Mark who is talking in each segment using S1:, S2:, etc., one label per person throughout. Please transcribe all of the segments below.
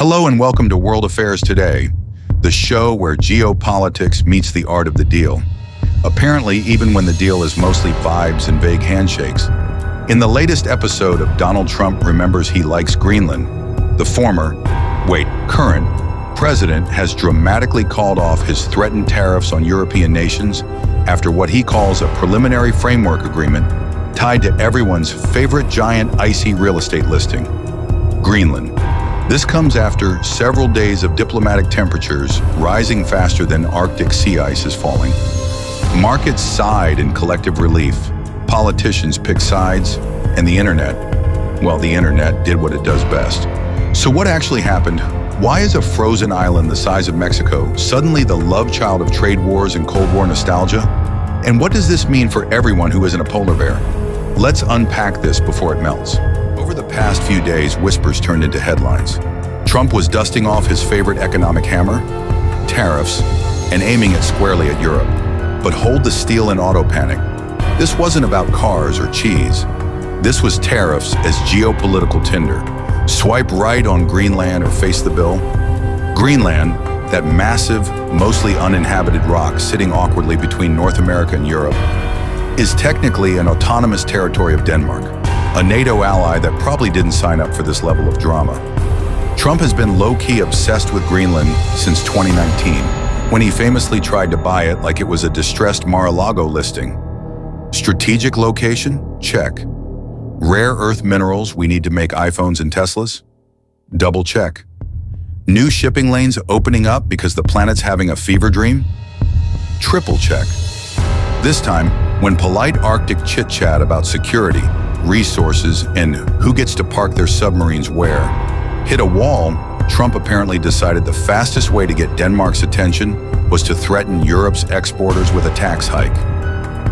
S1: Hello and welcome to World Affairs Today, the show where geopolitics meets the art of the deal. Apparently, even when the deal is mostly vibes and vague handshakes. In the latest episode of Donald Trump Remembers He Likes Greenland, the current president has dramatically called off his threatened tariffs on European nations after what he calls a preliminary framework agreement tied to everyone's favorite giant icy real estate listing, Greenland. This comes after several days of diplomatic temperatures rising faster than Arctic sea ice is falling. Markets sighed in collective relief, politicians picked sides, and the internet did what it does best. So what actually happened? Why is a frozen island the size of Mexico suddenly the love child of trade wars and Cold War nostalgia? And what does this mean for everyone who isn't a polar bear? Let's unpack this before it melts. Over the past few days, whispers turned into headlines. Trump was dusting off his favorite economic hammer, tariffs, and aiming it squarely at Europe. But hold the steel and auto panic. This wasn't about cars or cheese. This was tariffs as geopolitical tinder. Swipe right on Greenland or face the bill. Greenland, that massive, mostly uninhabited rock sitting awkwardly between North America and Europe, is technically an autonomous territory of Denmark, a NATO ally that probably didn't sign up for this level of drama. Trump has been low-key obsessed with Greenland since 2019, when he famously tried to buy it like it was a distressed Mar-a-Lago listing. Strategic location? Check. Rare earth minerals we need to make iPhones and Teslas? Double check. New shipping lanes opening up because the planet's having a fever dream? Triple check. This time, when polite Arctic chit-chat about security, resources, and who gets to park their submarines where hit a wall, Trump apparently decided the fastest way to get Denmark's attention was to threaten Europe's exporters with a tax hike.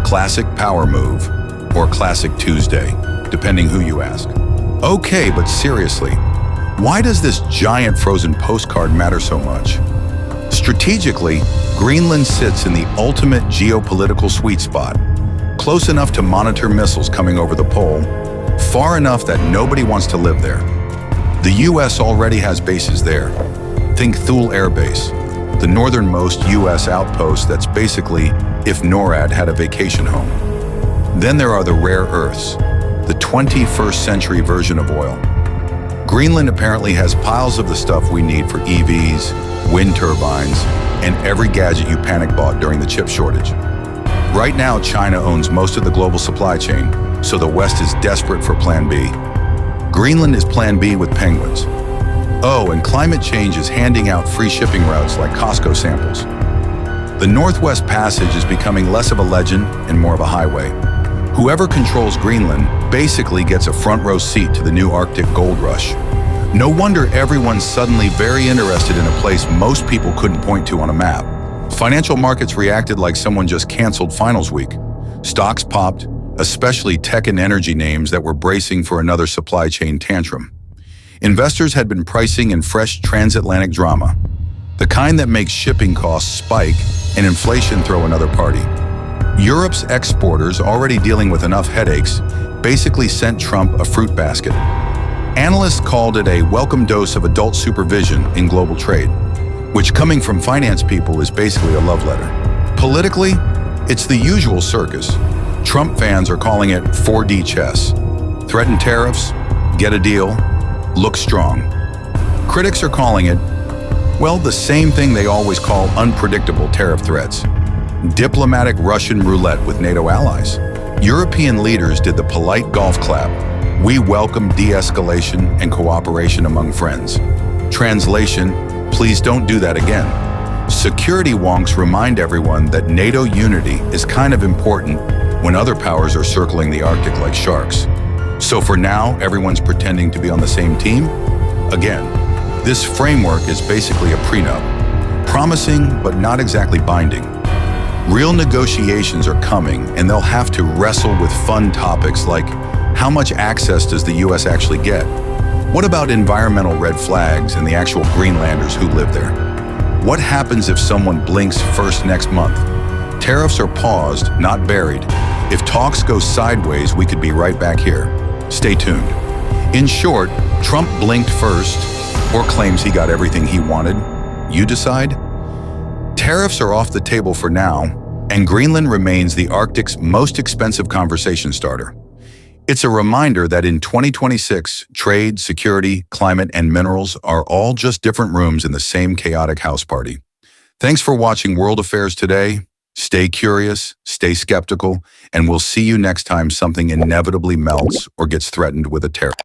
S1: Classic power move, or classic Tuesday, depending who you ask. Okay, but seriously, why does this giant frozen postcard matter so much? Strategically, Greenland sits in the ultimate geopolitical sweet spot, close enough to monitor missiles coming over the pole, far enough that nobody wants to live there. The US already has bases there. Think Thule Air Base, the northernmost US outpost that's basically if NORAD had a vacation home. Then there are the rare earths, the 21st century version of oil. Greenland apparently has piles of the stuff we need for EVs, wind turbines, and every gadget you panic bought during the chip shortage. Right now, China owns most of the global supply chain, so the West is desperate for Plan B. Greenland is Plan B with penguins. Oh, and climate change is handing out free shipping routes like Costco samples. The Northwest Passage is becoming less of a legend and more of a highway. Whoever controls Greenland basically gets a front row seat to the new Arctic gold rush. No wonder everyone's suddenly very interested in a place most people couldn't point to on a map. Financial markets reacted like someone just canceled finals week. Stocks popped, especially tech and energy names that were bracing for another supply chain tantrum. Investors had been pricing in fresh transatlantic drama, the kind that makes shipping costs spike and inflation throw another party. Europe's exporters, already dealing with enough headaches, basically sent Trump a fruit basket. Analysts called it a welcome dose of adult supervision in global trade, which coming from finance people is basically a love letter. Politically, it's the usual circus. Trump fans are calling it 4D chess. Threaten tariffs, get a deal, look strong. Critics are calling it, well, the same thing they always call unpredictable tariff threats. Diplomatic Russian roulette with NATO allies. European leaders did the polite golf clap. We welcome de-escalation and cooperation among friends. Translation, please don't do that again. Security wonks remind everyone that NATO unity is kind of important when other powers are circling the Arctic like sharks. So for now, everyone's pretending to be on the same team? Again, this framework is basically a prenup, promising but not exactly binding. Real negotiations are coming, and they'll have to wrestle with fun topics like how much access does the US actually get? What about environmental red flags and the actual Greenlanders who live there? What happens if someone blinks first next month? Tariffs are paused, not buried. If talks go sideways, we could be right back here. Stay tuned. In short, Trump blinked first, or claims he got everything he wanted? You decide. Tariffs are off the table for now, and Greenland remains the Arctic's most expensive conversation starter. It's a reminder that in 2026, trade, security, climate, and minerals are all just different rooms in the same chaotic house party. Thanks for watching World Affairs Today. Stay curious, stay skeptical, and we'll see you next time something inevitably melts or gets threatened with a tariff.